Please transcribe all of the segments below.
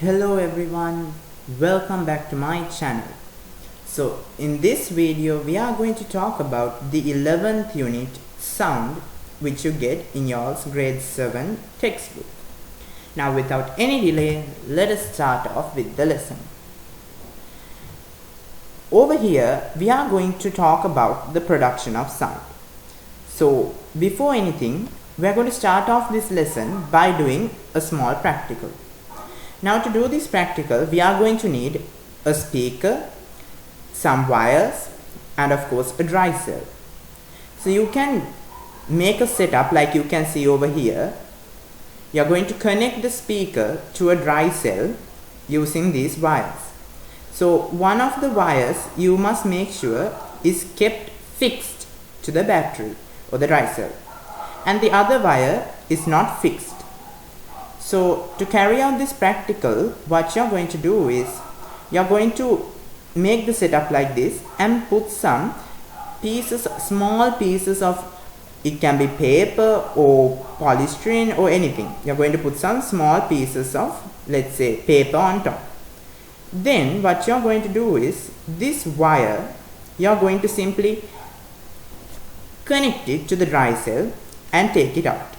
Hello everyone, welcome back to my channel. So in this video we are going to talk about the 11th unit sound which you get in your grade 7 textbook. Now without any delay, let us start off with the lesson. Over here we are going to talk about the production of sound. So before anything, we are going to start off this lesson by doing a small practical. Now to do this practical, we are going to need a speaker, some wires, and of course a dry cell. So you can make a setup like you can see over here. You are going to connect the speaker to a dry cell using these wires. So one of the wires you must make sure is kept fixed to the battery or the dry cell, and the other wire is not fixed. So to carry out this practical, what you're going to do is you're going to make the setup like this and put some pieces, small pieces of, it can be paper or polystyrene or anything. You're going to put some small pieces of, let's say, paper on top. Then what you're going to do is this wire, you're going to simply connect it to the dry cell and take it out.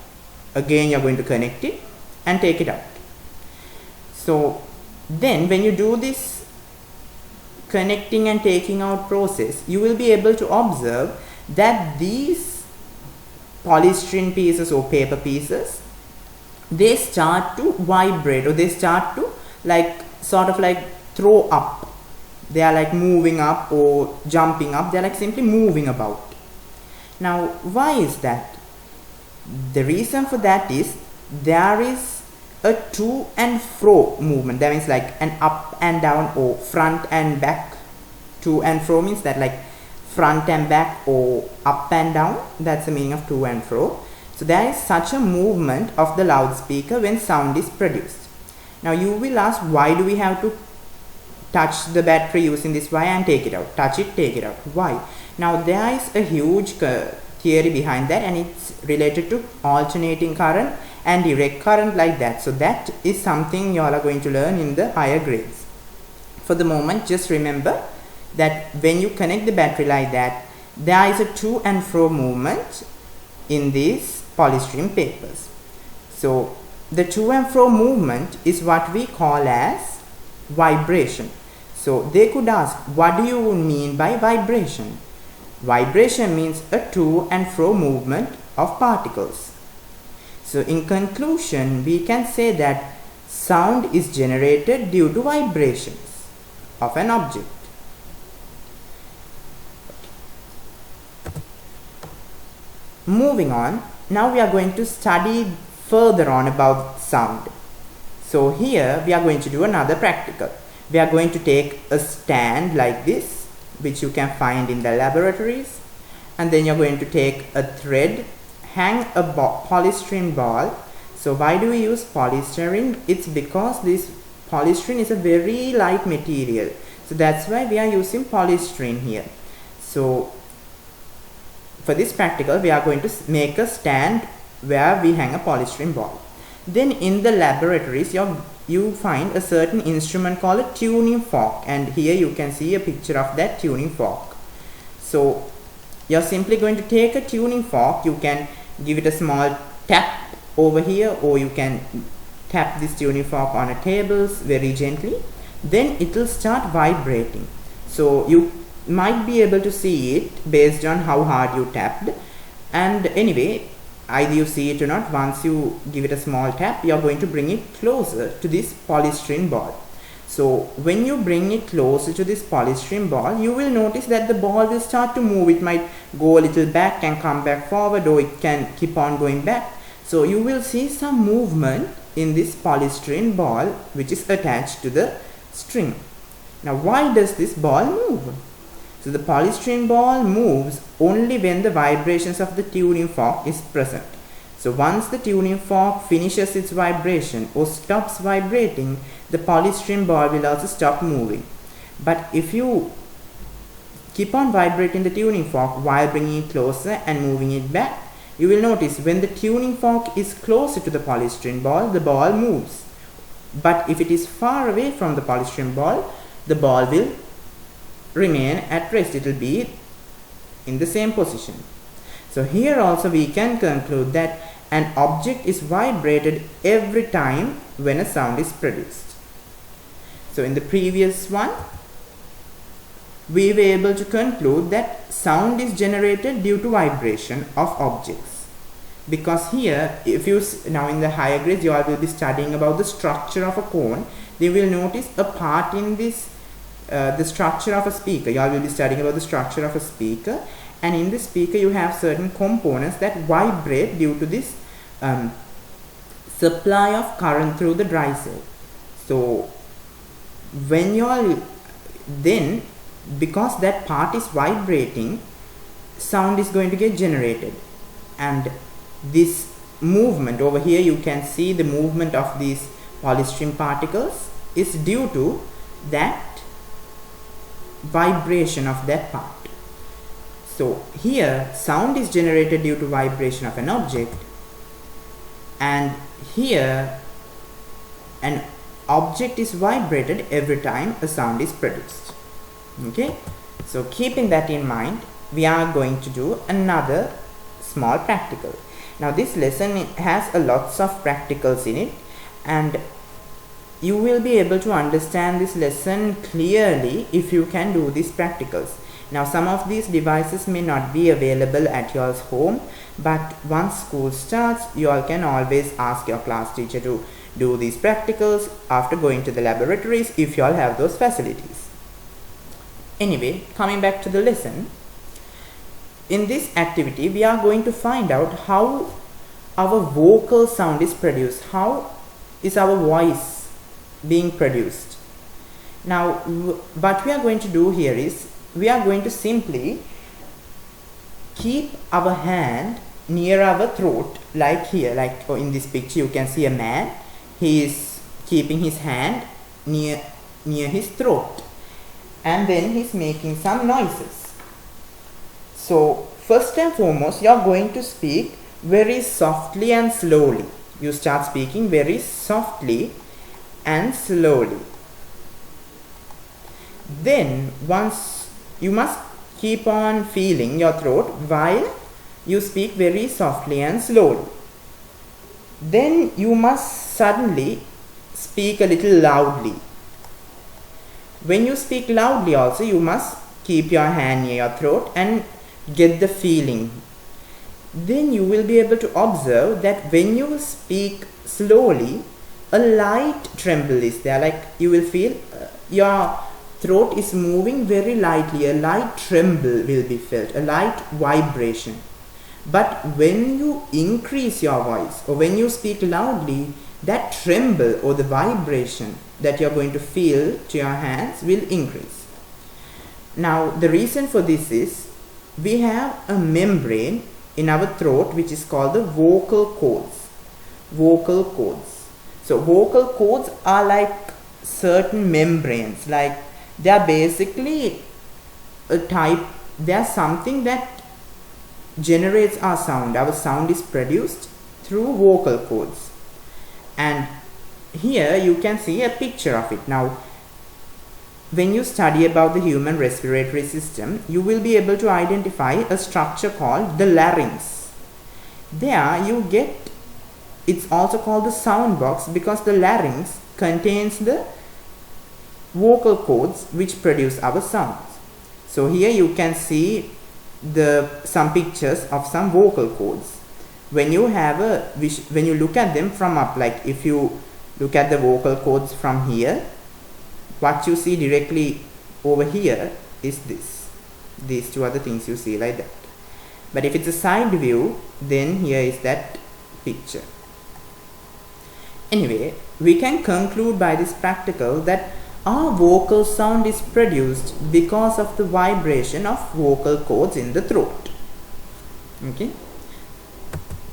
Again, you're going to connect it and take it out. So then when you do this connecting and taking out process, you will be able to observe that these polystyrene pieces or paper pieces, they start to vibrate, or they start to sort of throw up. They are like moving up or jumping up. They are like simply moving about. Now why is that? The reason for that is there is a to and fro movement. That means like an up and down or front and back. To and fro means that like front and back or up and down. That's the meaning of to and fro. So there is such a movement of the loudspeaker when sound is produced. Now you will ask, why do we have to touch the battery using this wire and take it out? Touch it, take it out. Why? Now there is a huge theory behind that, and it's related to alternating current and direct current like that. So that is something you all are going to learn in the higher grades. For the moment, just remember that when you connect the battery like that, there is a to and fro movement in these polystyrene papers. So the to and fro movement is what we call as vibration. So they could ask, what do you mean by vibration? Vibration means a to and fro movement of particles. So in conclusion, we can say that sound is generated due to vibrations of an object. Moving on, now we are going to study further on about sound. So here we are going to do another practical. We are going to take a stand like this, which you can find in the laboratories, and then you're going to take a thread, hang a polystyrene ball. So why do we use polystyrene? It's because this polystyrene is a very light material, so that's why we are using polystyrene here. So for this practical, we are going to make a stand where we hang a polystyrene ball. Then in the laboratories, you find a certain instrument called a tuning fork, and here you can see a picture of that tuning fork. So you're simply going to take a tuning fork. You can give it a small tap over here, or you can tap this tuning fork on a table very gently. Then it will start vibrating. So you might be able to see it based on how hard you tapped, and anyway, either you see it or not, once you give it a small tap, you are going to bring it closer to this polystyrene ball. So when you bring it closer to this polystyrene ball, you will notice that the ball will start to move. It might go a little back and come back forward, or it can keep on going back. So you will see some movement in this polystyrene ball which is attached to the string. Now why does this ball move? So the polystyrene ball moves only when the vibrations of the tuning fork is present. So once the tuning fork finishes its vibration or stops vibrating, the polystyrene ball will also stop moving. But if you keep on vibrating the tuning fork while bringing it closer and moving it back, you will notice when the tuning fork is closer to the polystyrene ball, the ball moves. But if it is far away from the polystyrene ball, the ball will remain at rest. It will be in the same position. So here also we can conclude that an object is vibrated every time when a sound is produced. So in the previous one, we were able to conclude that sound is generated due to vibration of objects. Because here, if you now in the higher grades, you all will be studying about the structure of a cone. They will notice a part in this, the structure of a speaker. You all will be studying about the structure of a speaker, and in the speaker you have certain components that vibrate due to this supply of current through the dry cell. So when you all then, because that part is vibrating, sound is going to get generated, and this movement over here, you can see the movement of these polystyrene particles is due to that vibration of that part. So here sound is generated due to vibration of an object, and here an object is vibrated every time a sound is produced. Okay, so keeping that in mind, we are going to do another small practical. Now this lesson has a lots of practicals in it, and you will be able to understand this lesson clearly if you can do these practicals. Now some of these devices may not be available at your home, but once school starts, you all can always ask your class teacher to do these practicals after going to the laboratories if you all have those facilities. Anyway, coming back to the lesson, in this activity we are going to find out how our vocal sound is produced. How is our voice being produced? Now what we are going to do here is, we are going to simply keep our hand near our throat, like here, like in this picture you can see a man. He is keeping his hand near his throat, and then he's making some noises. So first and foremost, you are going to speak very softly and slowly. You start speaking very softly and slowly. Then once you must keep on feeling your throat while you speak very softly and slowly. Then you must suddenly speak a little loudly. When you speak loudly also, you must keep your hand near your throat and get the feeling. Then you will be able to observe that when you speak slowly, a light tremble is there, like you will feel your throat is moving very lightly. A light tremble will be felt, a light vibration. But when you increase your voice, or when you speak loudly, that tremble or the vibration that you are going to feel to your hands will increase. Now the reason for this is, we have a membrane in our throat which is called the vocal cords. Vocal cords. So vocal cords are like certain membranes, like they are basically a type, they are something that generates our sound. Our sound is produced through vocal cords, and here you can see a picture of it. Now when you study about the human respiratory system, you will be able to identify a structure called the larynx. There you get, it's also called the sound box, because the larynx contains the vocal cords which produce our sounds. So here you can see some pictures of some vocal cords. When you when you look at them from up, like if you look at the vocal cords from here, what you see directly over here is these two other things you see like that. But if it's a side view, then here is that picture. Anyway, we can conclude by this practical that our vocal sound is produced because of the vibration of vocal cords in the throat. Okay,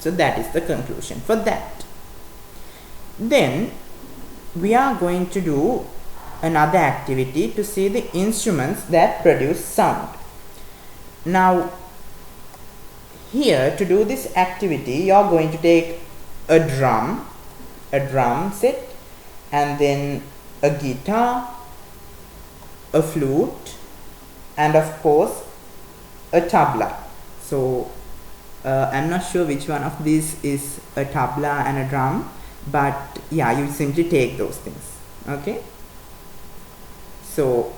so that is the conclusion for that. Then we are going to do another activity to see the instruments that produce sound. Now here, to do this activity, you are going to take a drum set, and then a guitar, a flute, and of course a tabla. So I'm not sure which one of these is a tabla and a drum, but yeah, you simply take those things. Okay, so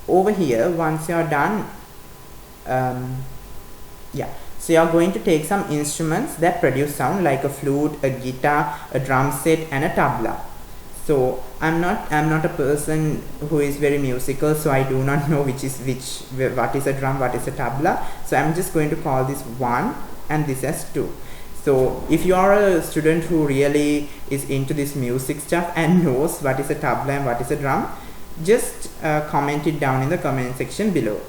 over here, once you're done, yeah, so you're going to take some instruments that produce sound, like a flute, a guitar, a drum set, and a tabla. So I'm not a person who is very musical, so I do not know which is which, what is a drum, what is a tabla. So I'm just going to call this 1 and this as 2. So if you are a student who really is into this music stuff and knows what is a tabla and what is a drum, just comment it down in the comment section below.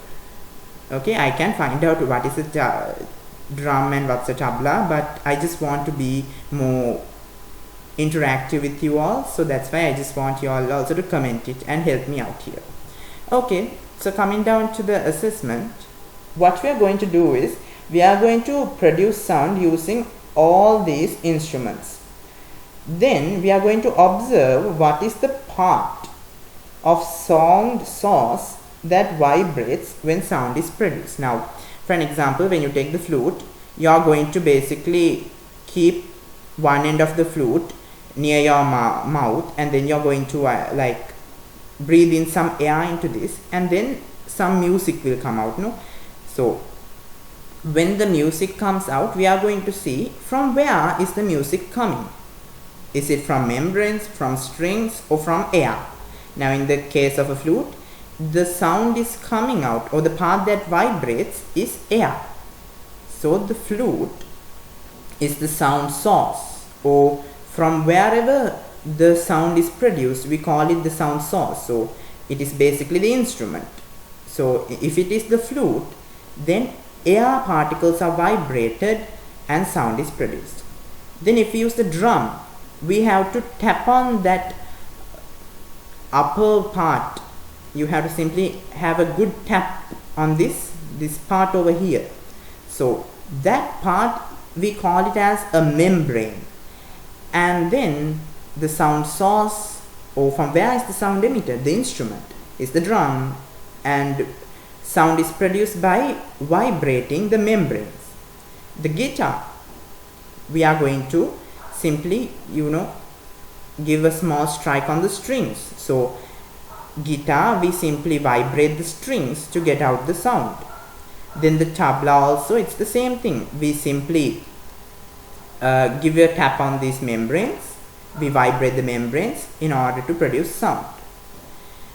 Okay, I can find out what is a drum and what's a tabla, but I just want to be more interactive with you all, so that's why I just want you all also to comment it and help me out here. Okay, so coming down to the assessment, what we are going to do is we are going to produce sound using all these instruments. Then we are going to observe what is the part of sound source that vibrates when sound is produced. Now, for an example, when you take the flute, you are going to basically keep one end of the flute near your mouth, and then you're going to like breathe in some air into this, and then some music will come out, no? So when the music comes out, we are going to see from where is the music coming. Is it from membranes, from strings, or from air? Now in the case of a flute, the sound is coming out, or the part that vibrates is air. So the flute is the sound source, or from wherever the sound is produced, we call it the sound source. So it is basically the instrument. So if it is the flute, then air particles are vibrated and sound is produced. Then if we use the drum, we have to tap on that upper part. You have to simply have a good tap on this part over here. So that part we call it as a membrane. And then the sound source, or from where is the sound emitted, the instrument is the drum, and sound is produced by vibrating the membranes. The guitar, we are going to simply, give a small strike on the strings. So guitar, we simply vibrate the strings to get out the sound. Then the tabla also, it's the same thing. We simply give a tap on these membranes, we vibrate the membranes in order to produce sound.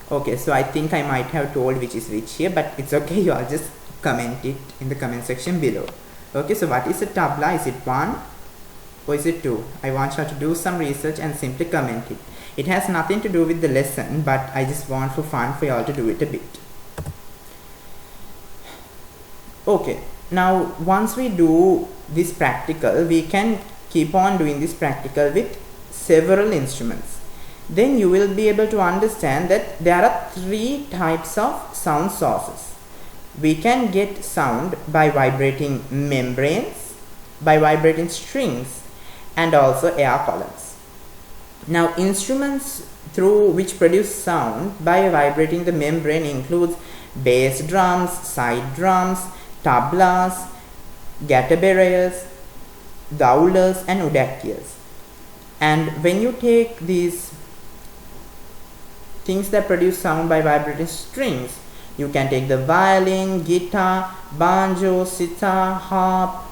Okay, so I think I might have told which is which here, but it's okay, you all just comment it in the comment section below. Okay, so what is a tabla? Is it 1 or is it 2? I want you to do some research and simply comment it. It has nothing to do with the lesson, but I just want for fun for you all to do it a bit. Okay, now once we do this practical, we can keep on doing this practical with several instruments. Then you will be able to understand that there are 3 types of sound sources. We can get sound by vibrating membranes, by vibrating strings, and also air columns. Now instruments through which produce sound by vibrating the membrane includes bass drums, side drums, tablas, gataberas, dowlers, and udakiyas. And when you take these things that produce sound by vibrating strings, you can take the violin, guitar, banjo, sitar, harp,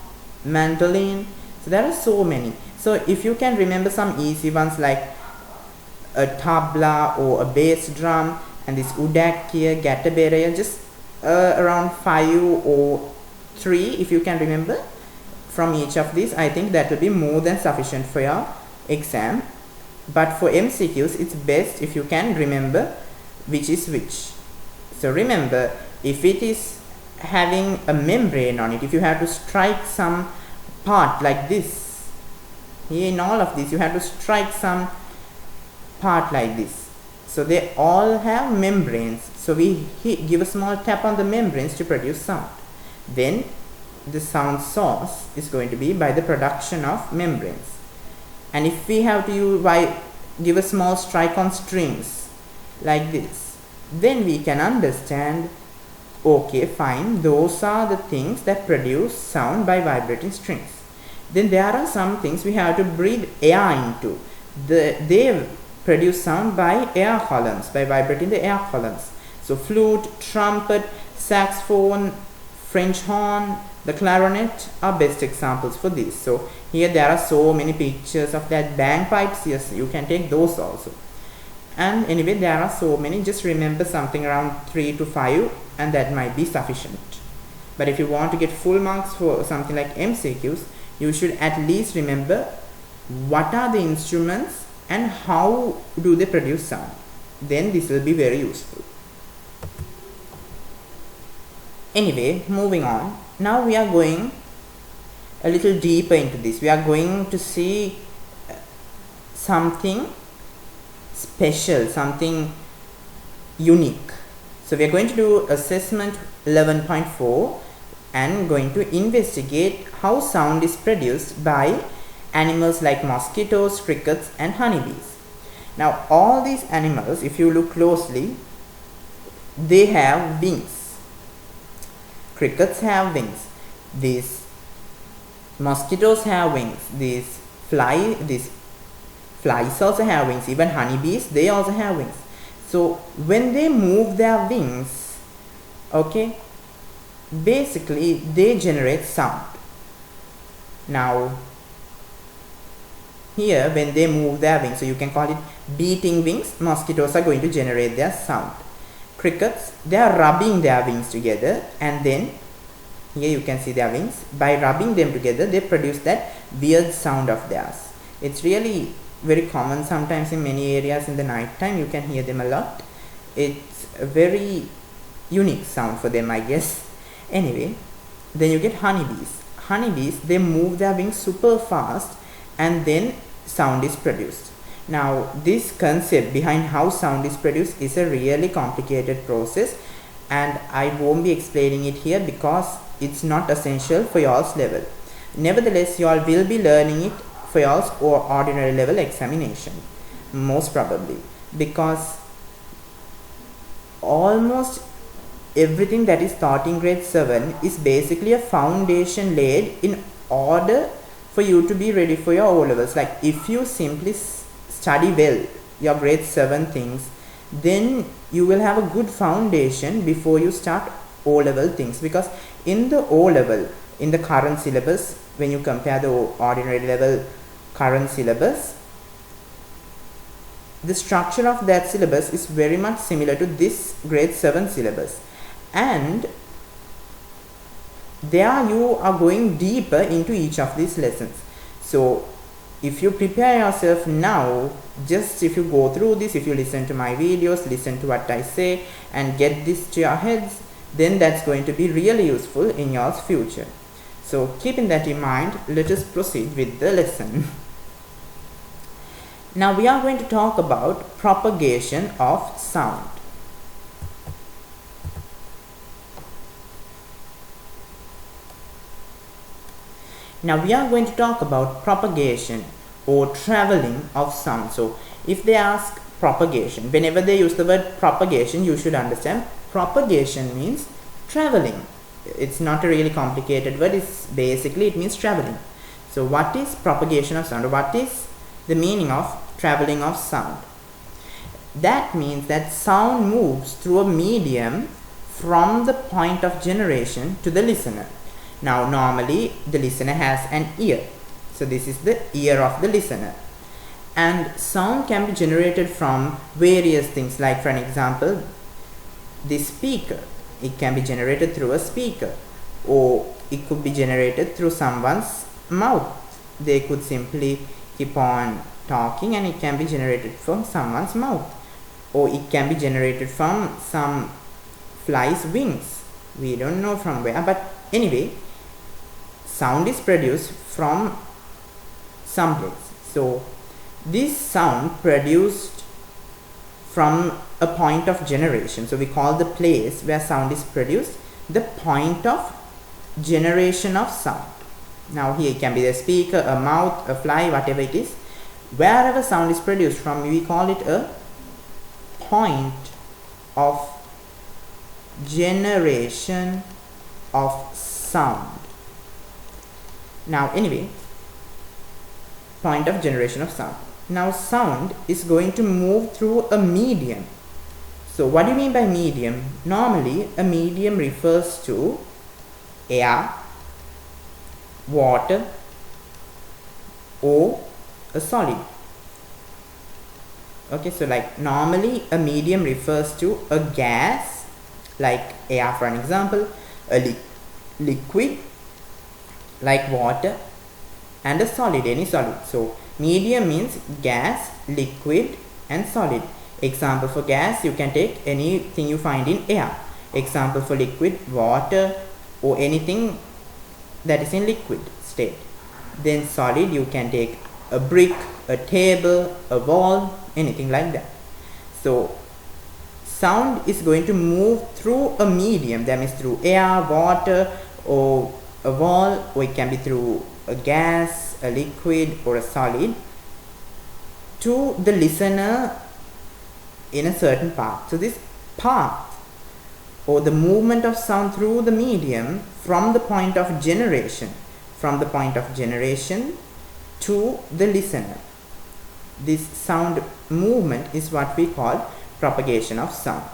mandolin. So there are so many. So if you can remember some easy ones like a tabla or a bass drum and this udakiya, gatabera, just around 5 or 3 if you can remember from each of these, I think that will be more than sufficient for your exam. But for MCQs, it's best if you can remember which is which. So remember, if it is having a membrane on it, if you have to strike some part like this, here in all of these you have to strike some part like this. So they all have membranes. So we give a small tap on the membranes to produce sound. Then the sound source is going to be by the production of membranes. And if we have to give a small strike on strings like this, then we can understand, okay, fine, those are the things that produce sound by vibrating strings. Then there are some things we have to breathe air into. They produce sound by air columns, by vibrating the air columns. So flute, trumpet, saxophone, French horn, the clarinet are best examples for this. So here there are so many pictures of that. Bagpipes, yes, you can take those also. And anyway, there are so many. Just remember something around 3 to 5 and that might be sufficient. But if you want to get full marks for something like MCQs, you should at least remember what are the instruments and how do they produce sound. Then this will be very useful. Anyway, moving on. Now we are going a little deeper into this. We are going to see something special, something unique. So we are going to do assessment 11.4 and going to investigate how sound is produced by animals like mosquitoes, crickets and honeybees. Now all these animals, if you look closely, they have wings. Crickets have wings. These mosquitoes have wings. These flies also have wings. Even honeybees, they also have wings. So when they move their wings, okay, basically they generate sound. Now here when they move their wings, so you can call it beating wings, mosquitoes are going to generate their sound. Crickets, they are rubbing their wings together, and then here you can see their wings. By rubbing them together, they produce that weird sound of theirs. It's really very common sometimes in many areas in the night time. You can hear them a lot. It's a very unique sound for them, I guess. Anyway, then you get honeybees. Honeybees, they move their wings super fast and then sound is produced. Now this concept behind how sound is produced is a really complicated process, and I won't be explaining it here because it's not essential for y'all's level. Nevertheless, y'all will be learning it for y'all's ordinary level examination, most probably, because almost everything that is taught in grade 7 is basically a foundation laid in order for you to be ready for your O-levels. Like if you simply study well your grade 7 things, then you will have a good foundation before you start O-level things. Because in the O-level, in the current syllabus, when you compare the ordinary level current syllabus, the structure of that syllabus is very much similar to this grade 7 syllabus, and there you are going deeper into each of these lessons. So if you prepare yourself now, just if you go through this, if you listen to my videos, listen to what I say and get this to your heads, then that's going to be really useful in your future. So keeping that in mind, let us proceed with the lesson. Now we are going to talk about propagation of sound. Now we are going to talk about propagation or traveling of sound. So if they ask propagation, whenever they use the word propagation, you should understand propagation means traveling. It's not a really complicated word. It's basically, it means traveling. So what is propagation of sound? What is the meaning of traveling of sound? That means that sound moves through a medium from the point of generation to the listener. Now normally the listener has an ear, so this is the ear of the listener, and sound can be generated from various things. Like for an example, the speaker, it can be generated through a speaker, or it could be generated through someone's mouth. They could simply keep on talking and it can be generated from someone's mouth, or it can be generated from some fly's wings. We don't know from where, but anyway, sound is produced from someplace. So this sound produced from a point of generation, so we call the place where sound is produced the point of generation of sound. Now here it can be the speaker, a mouth, a fly, whatever it is. Wherever sound is produced from, we call it a point of generation of sound. Now anyway, point of generation of sound. Now sound is going to move through a medium. So what do you mean by medium? Normally a medium refers to air, water, or a solid. Okay, so like normally a medium refers to a gas, like air for an example, a liquid like water, and a solid, any solid. So medium means gas, liquid and solid. Example for gas, you can take anything you find in air. Example for liquid, water, or anything that is in liquid state. Then solid, you can take a brick, a table, a wall, anything like that. So sound is going to move through a medium, that means through air, water, or a wall, or it can be through a gas, a liquid, or a solid, to the listener in a certain path. So this path, or the movement of sound through the medium from the point of generation, to the listener, this sound movement is what we call propagation of sound.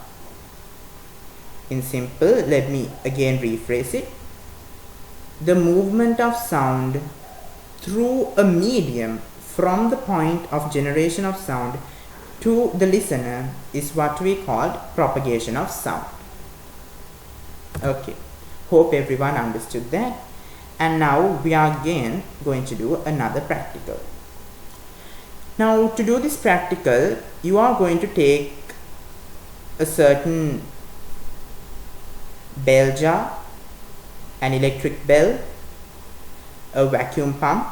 In simple, let me again rephrase it. The movement of sound through a medium from the point of generation of sound to the listener is what we call propagation of sound. Okay, hope everyone understood that. And now we are again going to do another practical. Now to do this practical, you are going to take a certain bell jar, an electric bell, a vacuum pump,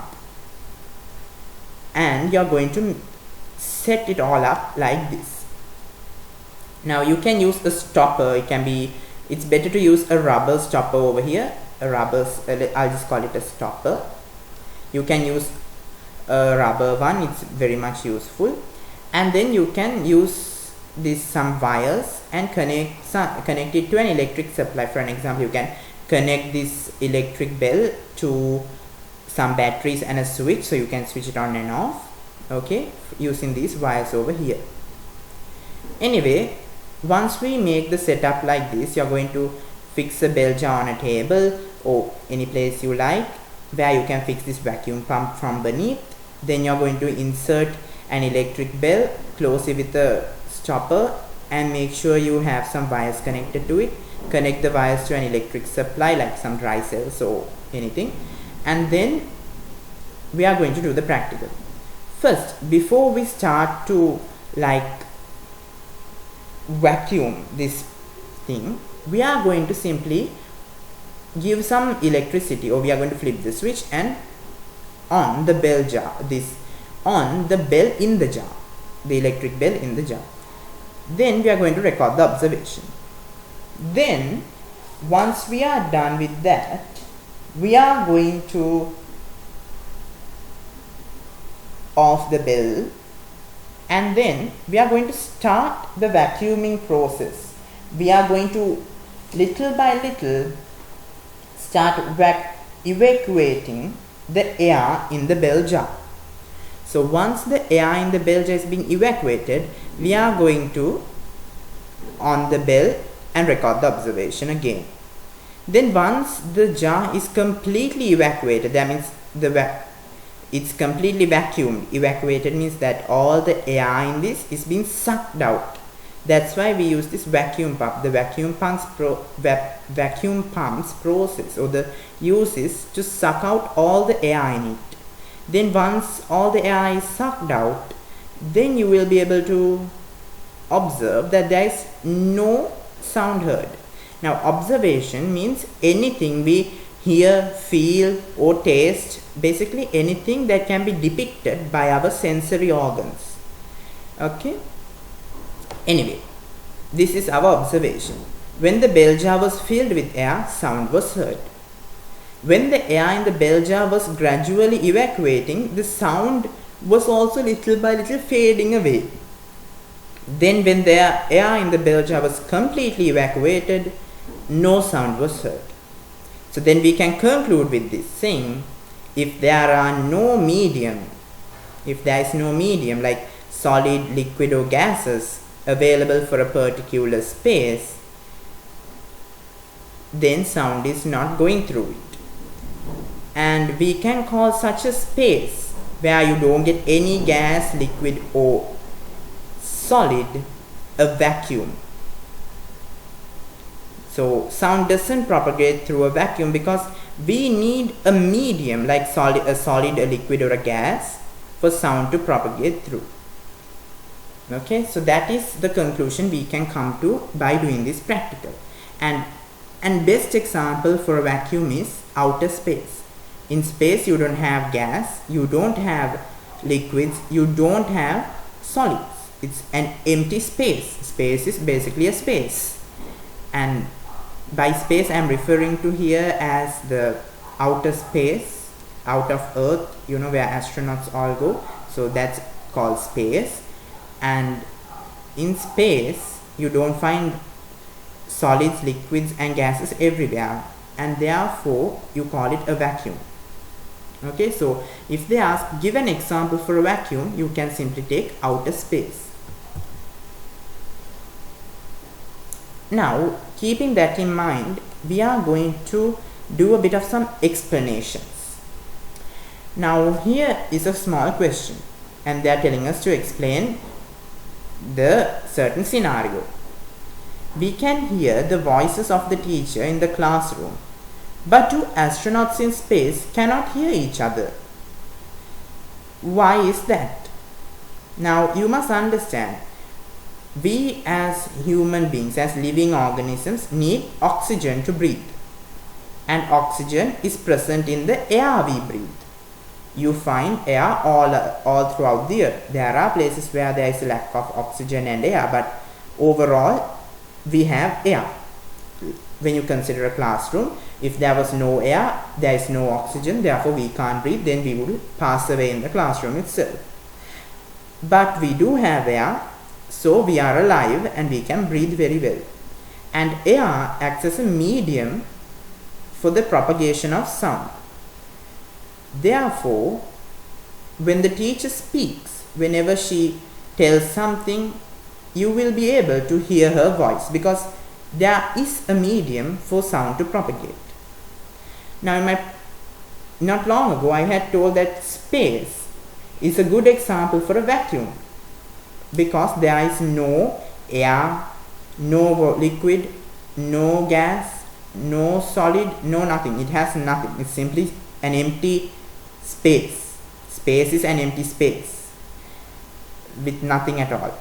and you are going to set it all up like this. Now you can use a stopper. It's better to use a rubber stopper over here. I'll just call it a stopper. You can use a rubber one, it's very much useful. And then you can use some wires and connect it to an electric supply. For an example, you can connect this electric bell to some batteries and a switch, so you can switch it on and off, okay, using these wires over here. Anyway, once we make the setup like this, you're going to fix a bell jar on a table or any place you like where you can fix this vacuum pump from beneath. Then you're going to insert an electric bell, close it with a stopper, and make sure you have some wires connected to it. Connect the wires to an electric supply like some dry cells or anything, and then we are going to do the practical. First, before we start to like vacuum this thing, we are going to simply give some electricity, or we are going to flip the switch and on the bell jar, on the bell in the jar, the electric bell in the jar. Then we are going to record the observation. Then once we are done with that, we are going to off the bell, and then we are going to start the vacuuming process. We are going to little by little start evacuating the air in the bell jar. So once the air in the bell jar is being evacuated, we are going to on the bell and record the observation again. Then once the jar is completely evacuated, that means it's completely vacuumed. Evacuated means that all the air in this is being sucked out. That's why we use this vacuum pump. The vacuum pump's process, or the use is to suck out all the air in it. Then once all the air is sucked out, then you will be able to observe that there is no sound heard. Now observation means anything we hear, feel or taste, basically anything that can be depicted by our sensory organs. Okay. Anyway, this is our observation. When the bell jar was filled with air, sound was heard. When the air in the bell jar was gradually evacuating, the sound was also little by little fading away. Then when the air in the bell jar was completely evacuated, no sound was heard. So then we can conclude with this saying, if there is no medium like solid, liquid or gases available for a particular space, then sound is not going through it. And we can call such a space where you don't get any gas, liquid or solid a vacuum. So sound doesn't propagate through a vacuum because we need a medium like a solid, a liquid or a gas for sound to propagate through. Okay, so that is the conclusion we can come to by doing this practical. And best example for a vacuum is outer space. In space you don't have gas, you don't have liquids, you don't have solids. It's an empty space. Space is basically a space. And by space I am referring to here as the outer space, out of Earth, you know, where astronauts all go. So that's called space. And in space you don't find solids, liquids and gases everywhere, and therefore you call it a vacuum. Okay, so if they ask give an example for a vacuum, you can simply take outer space. Now, keeping that in mind, we are going to do a bit of some explanations. Now here is a small question, and they are telling us to explain the certain scenario. We can hear the voices of the teacher in the classroom, but two astronauts in space cannot hear each other. Why is that? Now you must understand, we as human beings, as living organisms, need oxygen to breathe, and oxygen is present in the air we breathe. You find air all throughout the earth. There are places where there is a lack of oxygen and air, but overall we have air. When you consider a classroom, if there was no air, there is no oxygen, therefore we can't breathe, then we would pass away in the classroom itself. But we do have air, so we are alive and we can breathe very well. And air acts as a medium for the propagation of sound. Therefore, when the teacher speaks, whenever she tells something, you will be able to hear her voice because there is a medium for sound to propagate. Now, not long ago I had told that space is a good example for a vacuum because there is no air, no liquid, no gas, no solid, no nothing. It has nothing. It's simply an empty space. Space is an empty space with nothing at all.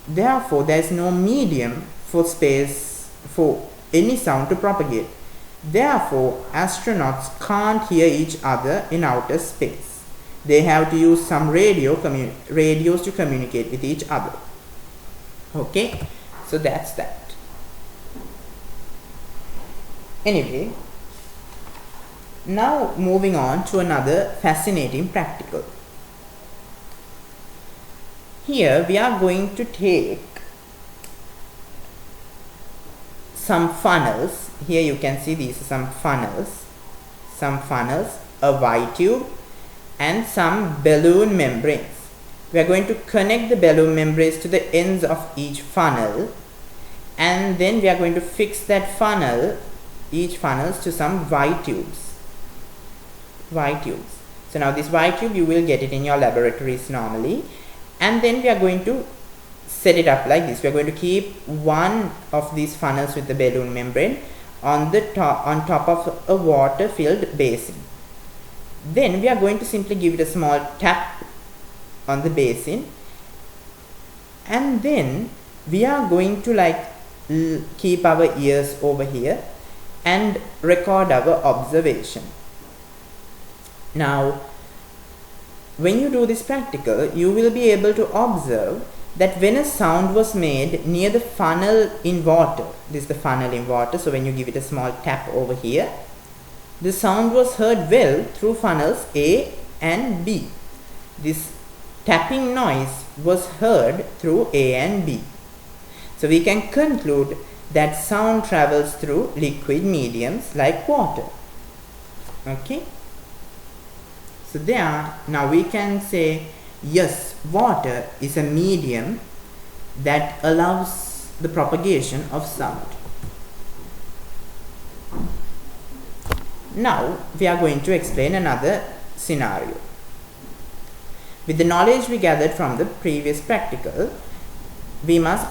Therefore, there is no medium for space for any sound to propagate. Therefore, astronauts can't hear each other in outer space. They have to use some radios to communicate with each other. Okay, so that's that. Anyway, now moving on to another fascinating practical. Here we are going to take some funnels. Here you can see these are some funnels, a white tube and some balloon membranes. We are going to connect the balloon membranes to the ends of each funnel, and then we are going to fix that each funnels to some white tubes. So now this white tube, you will get it in your laboratories normally, and then we are going to set it up like this. We are going to keep one of these funnels with the balloon membrane on top of a water filled basin. Then we are going to simply give it a small tap on the basin, and then we are going to keep our ears over here and record our observation. Now, when you do this practical, you will be able to observe that when a sound was made near the funnel in water, this is the funnel in water, so when you give it a small tap over here, the sound was heard well through funnels A and B. This tapping noise was heard through A and B. So we can conclude that sound travels through liquid mediums like water. Okay. So there, now we can say, yes, water is a medium that allows the propagation of sound. Now we are going to explain another scenario. With the knowledge we gathered from the previous practical, we must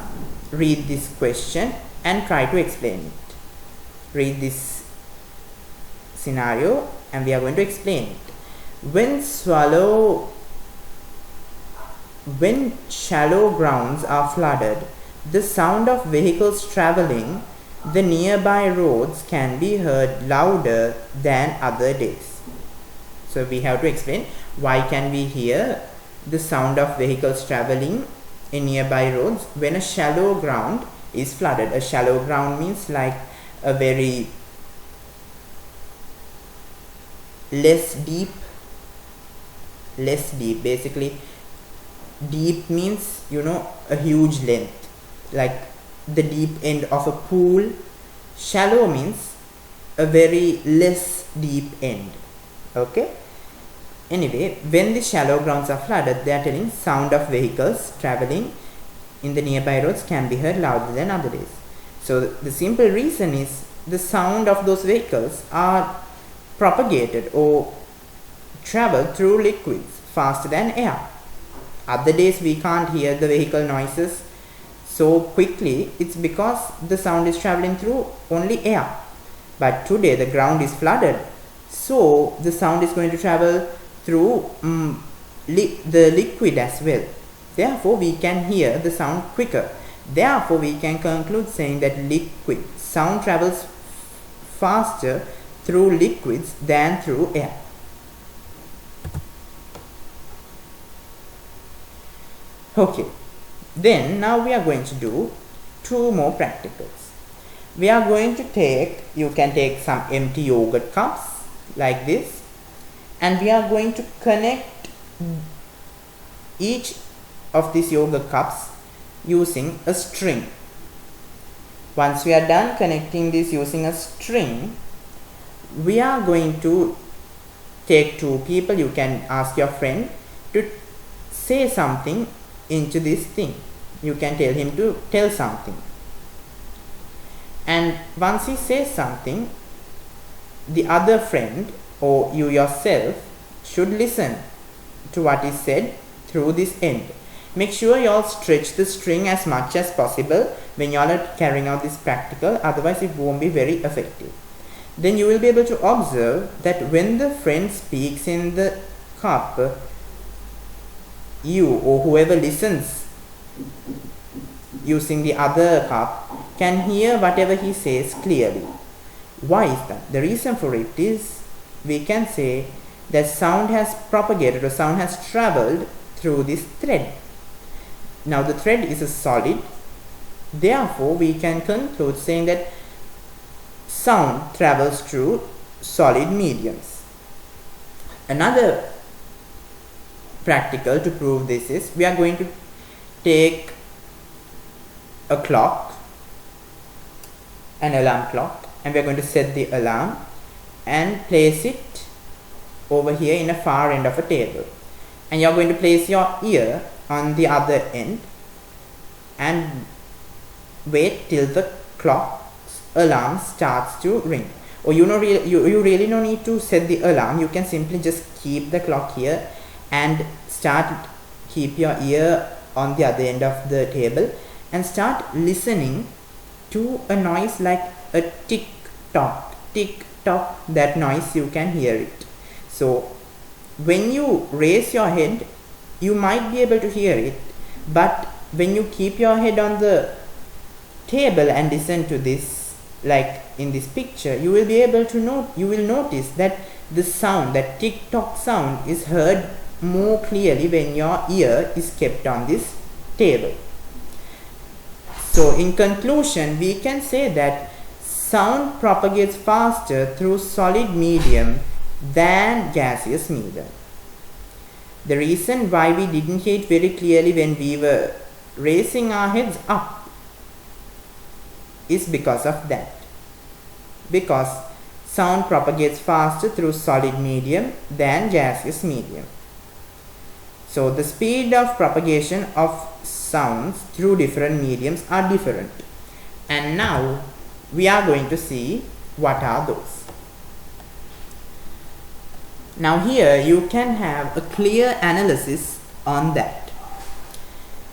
read this question and try to explain it. Read this scenario and we are going to explain it. When shallow grounds are flooded, the sound of vehicles traveling the nearby roads can be heard louder than other days. So we have to explain why can we hear the sound of vehicles traveling in nearby roads when a shallow ground is flooded. A shallow ground means like a very less deep. Basically, deep means, you know, a huge length, like the deep end of a pool. Shallow means a very less deep end. Okay. Anyway, when the shallow grounds are flooded, they are telling sound of vehicles traveling in the nearby roads can be heard louder than other days. So the simple reason is the sound of those vehicles are propagated or travel through liquids faster than air. Other days we can't hear the vehicle noises so quickly. It's because the sound is traveling through only air. But today the ground is flooded, so the sound is going to travel through the liquid as well. Therefore we can hear the sound quicker. Therefore we can conclude saying that liquid sound travels faster through liquids than through air. Okay, then now we are going to do two more practicals. We are going to take, you can take some empty yogurt cups like this, and we are going to connect each of these yogurt cups using a string. Once we are done connecting this using a string, we are going to take two people. You can ask your friend to say something into this thing. You can tell him to tell something, and once he says something, the other friend or you yourself should listen to what is said through this end. Make sure you all stretch the string as much as possible when you all are carrying out this practical, otherwise it won't be very effective. Then you will be able to observe that when the friend speaks in the cup, you or whoever listens using the other cup can hear whatever he says clearly. Why is that? The reason for it is, we can say that sound has propagated or sound has traveled through this thread. Now the thread is a solid, therefore we can conclude saying that sound travels through solid mediums. Another practical to prove this is, we are going to take a clock, an alarm clock, and we are going to set the alarm and place it over here in a far end of a table, and you are going to place your ear on the other end and wait till the clock's alarm starts to ring. Or you really no need to set the alarm. You can simply just keep the clock here and keep your ear on the other end of the table and start listening to a noise like a tick tock, that noise. You can hear it. So when you raise your head, you might be able to hear it, but when you keep your head on the table and listen to this, like in this picture, you will be able to notice that the sound, that tick tock sound, is heard more clearly when your ear is kept on this table. So in conclusion, we can say that sound propagates faster through solid medium than gaseous medium. The reason why we didn't hear it very clearly when we were raising our heads up is because of that. Because sound propagates faster through solid medium than gaseous medium. So the speed of propagation of sounds through different mediums are different. And now we are going to see what are those. Now here you can have a clear analysis on that.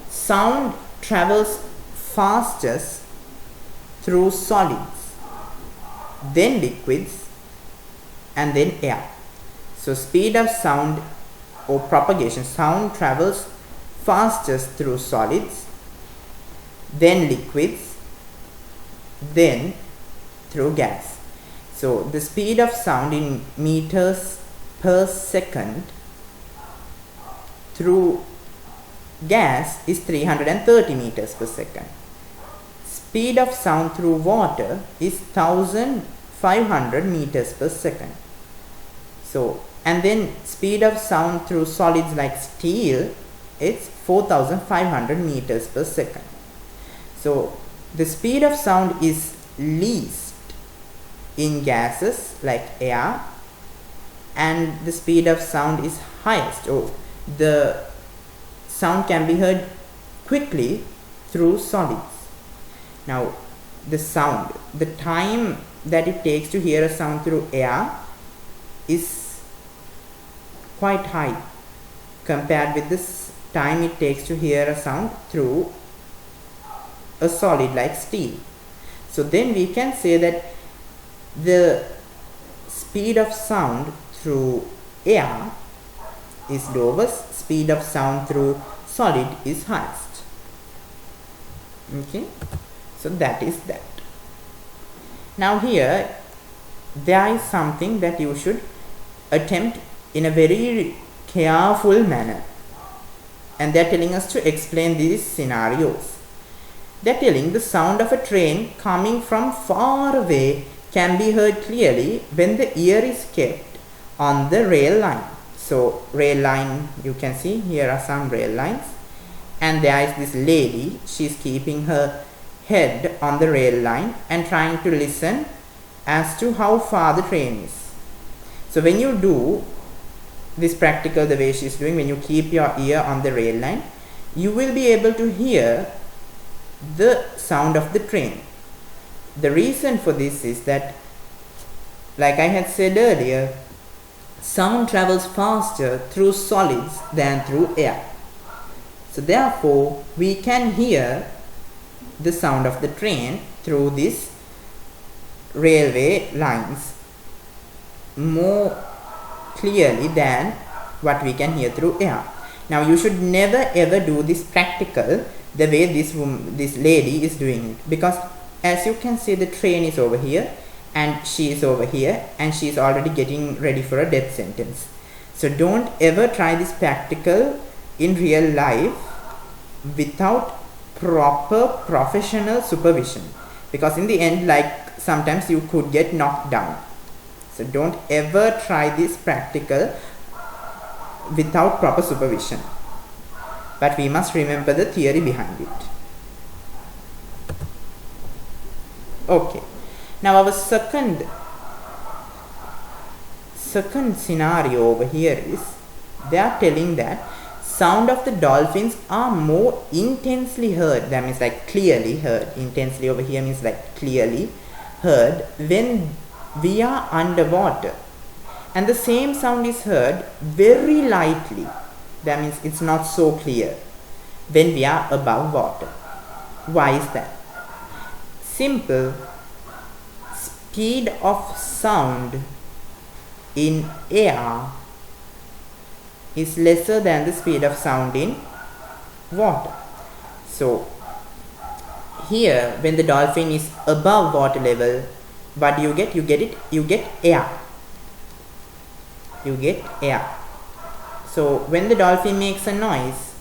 Sound travels fastest through solids, then liquids, and then air. So speed of sound or propagation, sound travels fastest through solids, then liquids, then through gas. So the speed of sound in meters per second through gas is 330 meters per second. Speed of sound through water is 1500 meters per second. So, and then speed of sound through solids like steel, it's 4500 meters per second. So the speed of sound is least in gases like air, and the speed of sound is highest, or the sound can be heard quickly through solids. Now the sound, the time that it takes to hear a sound through air is quite high compared with this time it takes to hear a sound through a solid like steel. So then we can say that the speed of sound through air is lowest, speed of sound through solid is highest. Okay, so that is that. Now here there is something that you should attempt in a very careful manner, and they are telling us to explain these scenarios. They are telling the sound of a train coming from far away can be heard clearly when the ear is kept on the rail line. So rail line, you can see here are some rail lines, and there is this lady, she is keeping her head on the rail line and trying to listen as to how far the train is. So when you do this practical the way she is doing, when you keep your ear on the rail line, you will be able to hear the sound of the train. The reason for this is that, like I had said earlier, sound travels faster through solids than through air. So therefore we can hear the sound of the train through these railway lines more clearly than what we can hear through air. Now you should never ever do this practical the way this lady is doing it, because as you can see the train is over here and she is over here and she is already getting ready for a death sentence. So don't ever try this practical in real life without proper professional supervision, because in the end, like, sometimes you could get knocked down. So don't ever try this practical without proper supervision, but we must remember the theory behind it. Okay, now our second scenario over here is they are telling that sound of the dolphins are more intensely heard, that means like clearly heard. Intensely over here means like clearly heard when we are underwater, and the same sound is heard very lightly, that means it's not so clear, when we are above water. Why is that? Simple. Speed of sound in air is lesser than the speed of sound in water. So here when the dolphin is above water level, what do you get? You get air. You get air. So when the dolphin makes a noise,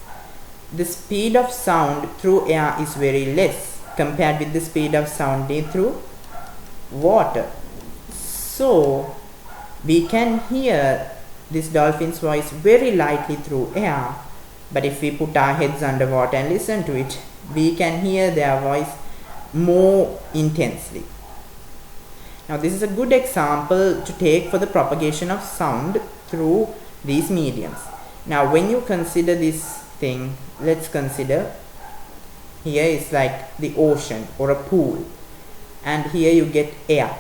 the speed of sound through air is very less compared with the speed of sound through water. So we can hear this dolphin's voice very lightly through air, but if we put our heads underwater and listen to it, we can hear their voice more intensely. Now this is a good example to take for the propagation of sound through these mediums. Now when you consider this thing, let's consider here is like the ocean or a pool, and here you get air,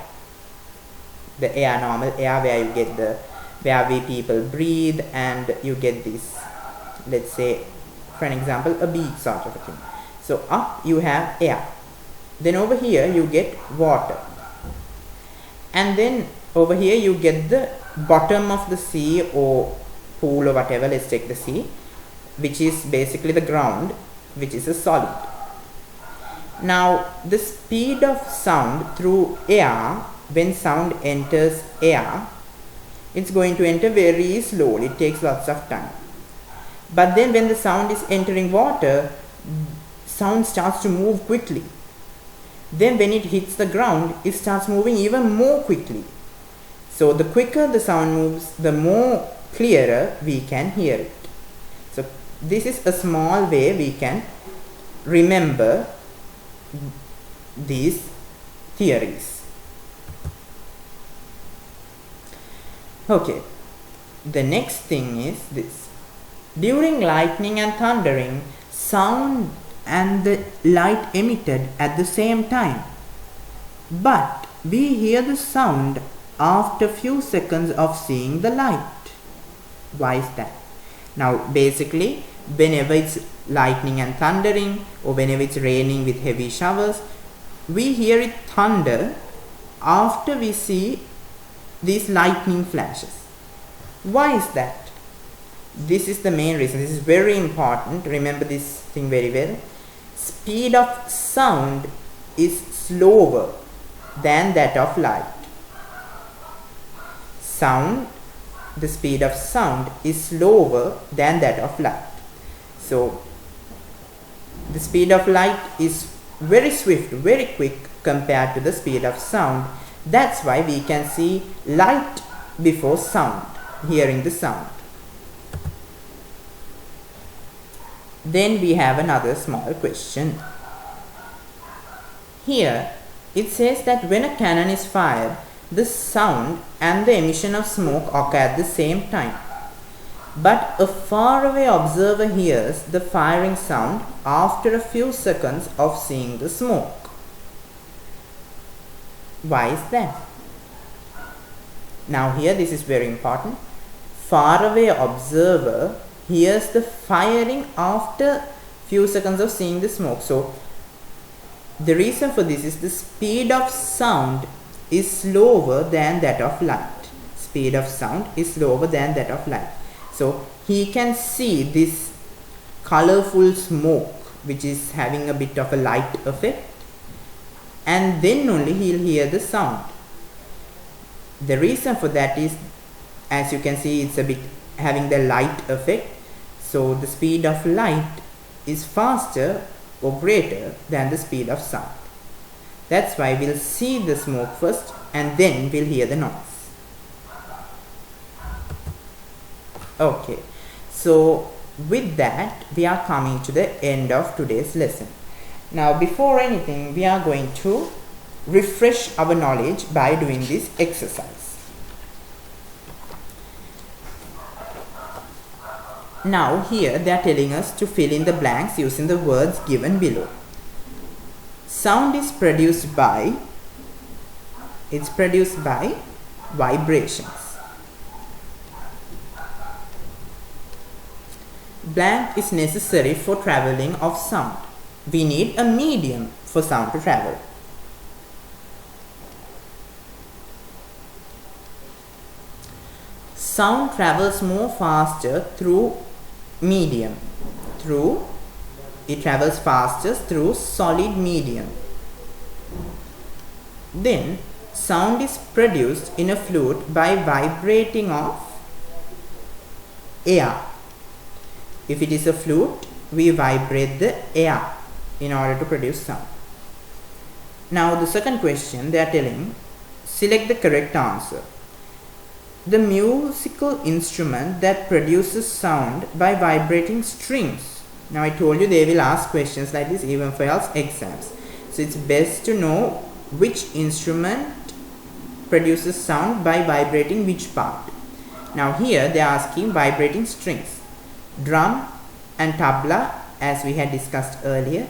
the air, normal air, where you get the, where we people breathe, and you get this, let's say for an example, a beach sort of a thing. So up you have air, then over here you get water, and then over here you get the bottom of the sea or pool or whatever. Let's take the sea, which is basically the ground, which is a solid. Now the speed of sound through air, when sound enters air, it's going to enter very slowly, it takes lots of time. But then when the sound is entering water, sound starts to move quickly. Then when it hits the ground, it starts moving even more quickly. So the quicker the sound moves, the more clearer we can hear it. So this is a small way we can remember these theories. Okay, the next thing is this. During lightning and thundering, sound and the light emitted at the same time, but we hear the sound after few seconds of seeing the light. Why is that? Now basically, whenever it's lightning and thundering, or whenever it's raining with heavy showers, we hear it thunder after we see these lightning flashes. Why is that? This is the main reason. This is very important. Remember this thing very well. Speed of sound is slower than that of light. The speed of sound is slower than that of light. So the speed of light is very swift, very quick compared to the speed of sound. That's why we can see light before sound, hearing the sound. Then we have another small question. Here it says that when a cannon is fired, the sound and the emission of smoke occur at the same time. But a faraway observer hears the firing sound after a few seconds of seeing the smoke. Why is that? Now here this is very important. Faraway observer hears the firing after few seconds of seeing the smoke. So the reason for this is the speed of sound is slower than that of light. Speed of sound is slower than that of light. So he can see this colorful smoke which is having a bit of a light effect, and then only he'll hear the sound. The reason for that is, as you can see, it's a bit having the light effect. So the speed of light is faster or greater than the speed of sound. That's why we'll see the smoke first and then we'll hear the noise. Okay, so with that we are coming to the end of today's lesson. Now before anything, we are going to refresh our knowledge by doing this exercise. Now here they are telling us to fill in the blanks using the words given below. Sound is produced by, it's produced by vibrations. Blank is necessary for traveling of sound. We need a medium for sound to travel. Sound travels more faster through medium. It travels faster through solid medium. Then sound is produced in a flute by vibrating of air. If it is a flute, we vibrate the air in order to produce sound. Now the second question, they are telling, select the correct answer. the musical instrument that produces sound by vibrating strings. Now I told you they will ask questions like this even for else exams. So it's best to know which instrument produces sound by vibrating which part. Now here they are asking vibrating strings. Drum and tabla, as we had discussed earlier,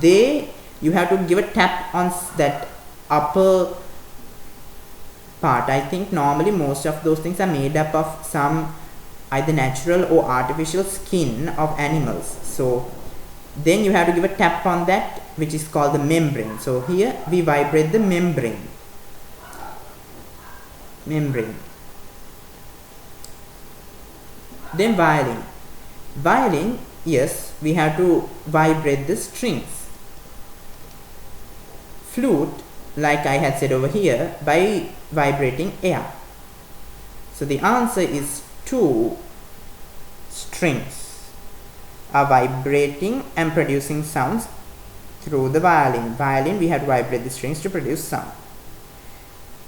you have to give a tap on that upper part. I think normally most of those things are made up of some either natural or artificial skin of animals. So then you have to give a tap on that, which is called the membrane. So here we vibrate the membrane. Then violin. Violin, yes, we have to vibrate the strings. Flute, like I had said over here, by vibrating air. So the answer is 2 strings are vibrating and producing sounds through the violin. Violin, we have to vibrate the strings to produce sound.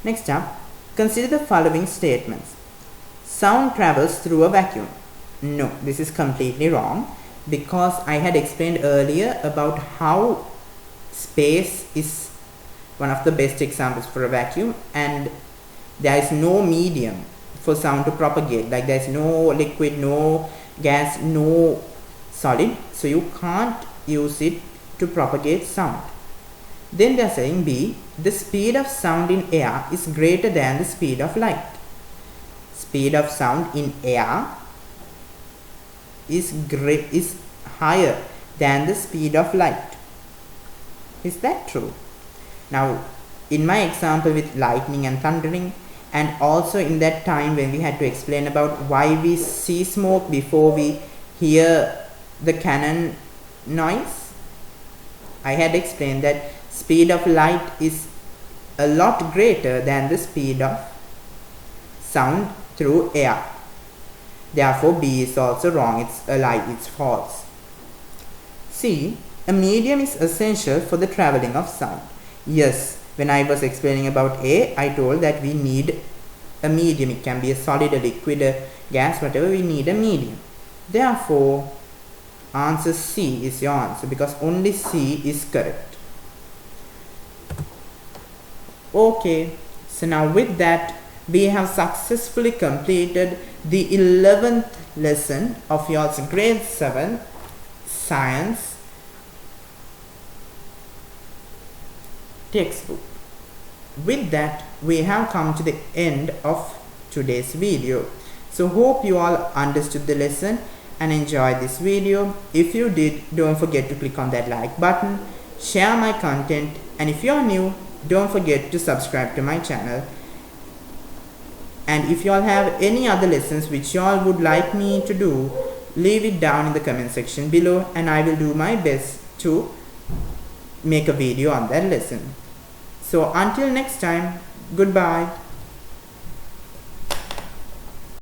Next up, consider the following statements. Sound travels through a vacuum. No, this is completely wrong, because I had explained earlier about how space is one of the best examples for a vacuum, and there is no medium for sound to propagate. Like there is no liquid, no gas, no solid, so you can't use it to propagate sound. Then they are saying B, the speed of sound in air is greater than the speed of light. Speed of sound in air is higher than the speed of light. Is that true? Now, in my example with lightning and thundering, and also in that time when we had to explain about why we see smoke before we hear the cannon noise, I had explained that speed of light is a lot greater than the speed of sound through air. Therefore, B is also wrong. It's a lie. It's false. C, a medium is essential for the traveling of sound. Yes, when I was explaining about A, I told that we need a medium. It can be a solid, a liquid, a gas, whatever. We need a medium. Therefore, answer C is your answer, because only C is correct. Okay, so now with that, we have successfully completed the 11th lesson of your grade 7 science textbook. With that, we have come to the end of today's video. So hope you all understood the lesson and enjoyed this video. If you did, don't forget to click on that like button, share my content, and if you are new, don't forget to subscribe to my channel. And if you all have any other lessons which you all would like me to do, leave it down in the comment section below, and I will do my best to make a video on that lesson. So until next time, goodbye.